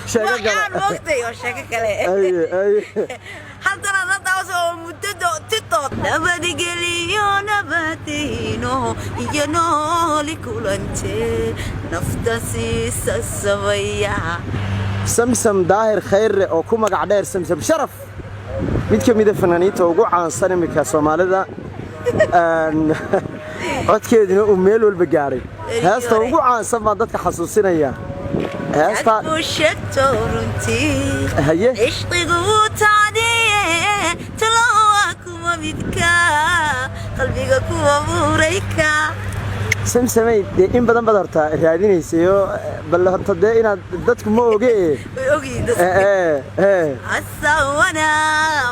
شاكك حتى أنا نتوسع مدة تطور نبدي قليو نبتينو ينو لكل أنت نفتسي سسويا سمسم داهر خير أو كوما قعدير سمسم شرف ميد كميدة فنانيته وقوع عن سينميكا سوماليدا codkeedina uu meel walba gaaray heesta ugu caansan baa dadka xasuusinaya heesta bushto runtii haye ishqigu taadiye talawa kuma midka qalbiga ku abuurayka samsamay in badan bad horta raadinaysayo bal horta inaad dadku ma ogeeydo asawana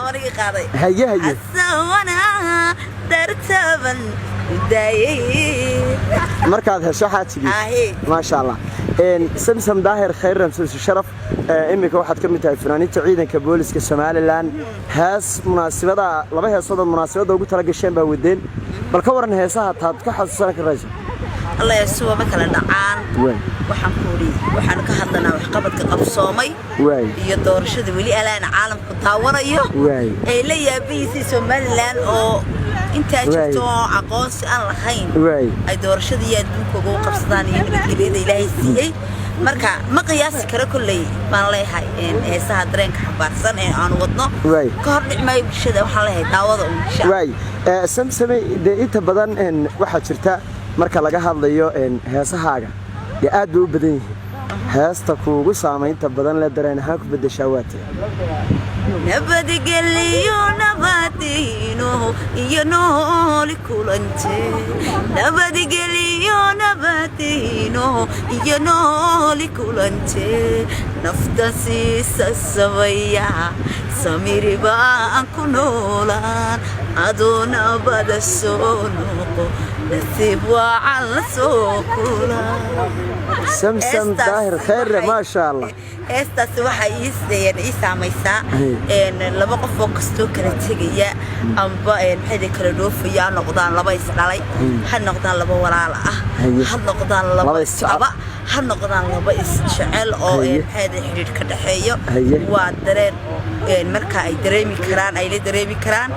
wariga qaaday haye asawana dartaban markaad hesho xaatigi ma sha Allah samsam daahir khayr ramsus sharaf imika waxaad ka mid tahay fanaaniinta ciidanka booliska Soomaaliland haas munaasabada laba heesooda munaasabada ugu tala gasheen baa wadeen bal ka waran heesaha taad ka xasuusan karayso الله يسوى مثلا دعان waxaan ka hadlanaa wax qabadka qabsoomay iyo doorashada wali alaan caalamku taawanayo ay la yaabiisay Soomaaliland oo inta jirto aqoonsi aan lahayn ay doorashada adduunka ugu qabsadaan iyo nabadgelyada Ilaahay siiyay marka ma qiyaasi karo kullay baan leeyahay heesaha dareenka xabaarsan ee aan wadno ka hor dhicmay bulshada waxaan leeyahay daawada samsamay inta badan waxa jirta marka laga hadlayo heesahaaga ya aad u badan yihiin heesta kuugu saameynta badan la dareen ahaan ku bedeshaa waati nabadi geliyo nabadino iyo nooli kulante nabadi geliyo nabadino iyo nooli kulante naftasi sasawaya samiri baan ku noolaan aduna badasoonoko نسيب وعلى سوكولا سمسم داهر خير ما شاء الله هسه waxay ii saamaysaa laba qof oo kasto kala tagaya amba maxay kala dhoofaya noqdaan laba is dhalay ha noqdaan laba walaal ah ha noqdaan laba isaba ha noqdaan laba is jecel oo maxay xiriir ka dhaxeeyo waa dareen marka ay dareemi karaan ay la dareemi karaan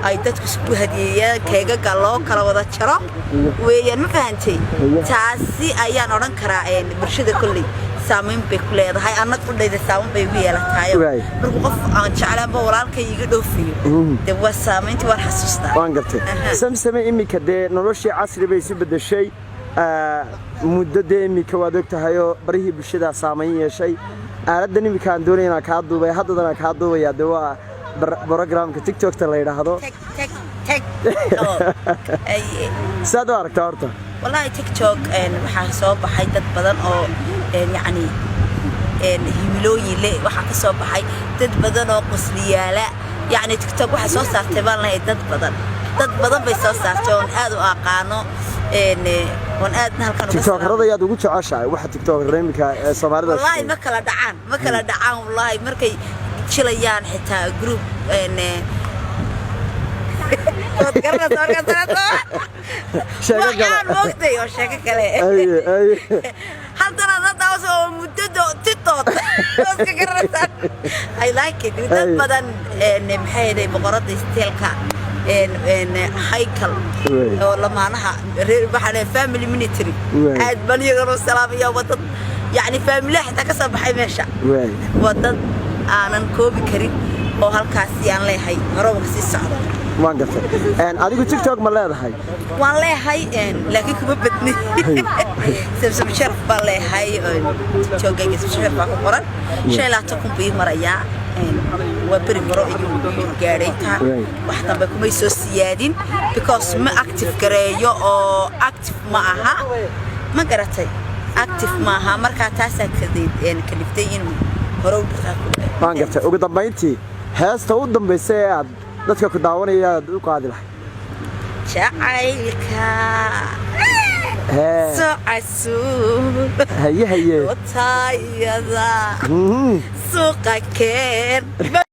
ay dadku isku hadiyayaan keega galoo kala wada jaro weeyaan ma fahantay taasi ayaan oran karaa bulshada kulli saameyn bay ku leedahay anad u dhayda saameyn bay ugu yeelataay marka qof aan jeclaan ba walaalkay iga dhoofiyo de waa saameyntii waan xasuustaa waan gartay samsamay imika de noloshii casri bay si bedeshay muddo de imika waad ogtahay oo barihii bulshada saameyn yeeshay aaladan imika aan doonayna ka duubay haddana ka duubaya de waa programka TikTok-ta la yiraahdo سادو أركتورته والله تيك توك وحاسوب بحي دد بدن أو يعني هيملوي لي وحاسوب بحي دد بدن أو قصلية لا يعني تيك توك وحاسوب ساعتبان له دد بدن بيسوب ساعتون هذا أقانو ونأدنا هالكانوا تيك توك هذا يادو قلت عشاء واحد تيك توك ريمك سمارة والله ما كلا دعان والله مركي شليان حتى جروب حتى أنا نتوسع مدة تطور I like it dad badan maxay boqorada isteelka هيكل ولا معناها بحنا family military عاد بني غير السلام يا وطن يعني family حتى كسب حي ماشى وطن أنا نكوبي كريم oo halkaas yaan leeyahay marooba si socdo waan gartay adigu TikTok ma leedahay waan leeyahay laakiin kuma badni sabab sharaf baa leeyahay TikTok-ga sharaf baa ku qoran sheelato ku bii maraya waa bari maro iyo gaaray ta wax dambe kuma soo siyaadin because ma active gareeyo oo active ma aha ma garatay active ma aha marka taas ka liftay in horow waan gartay ugu dambeyntii heesta u dambeysay aad dadka ku daawanaya u qaadi lahayd jacaylka soo casuub haye wataayada suuqa keen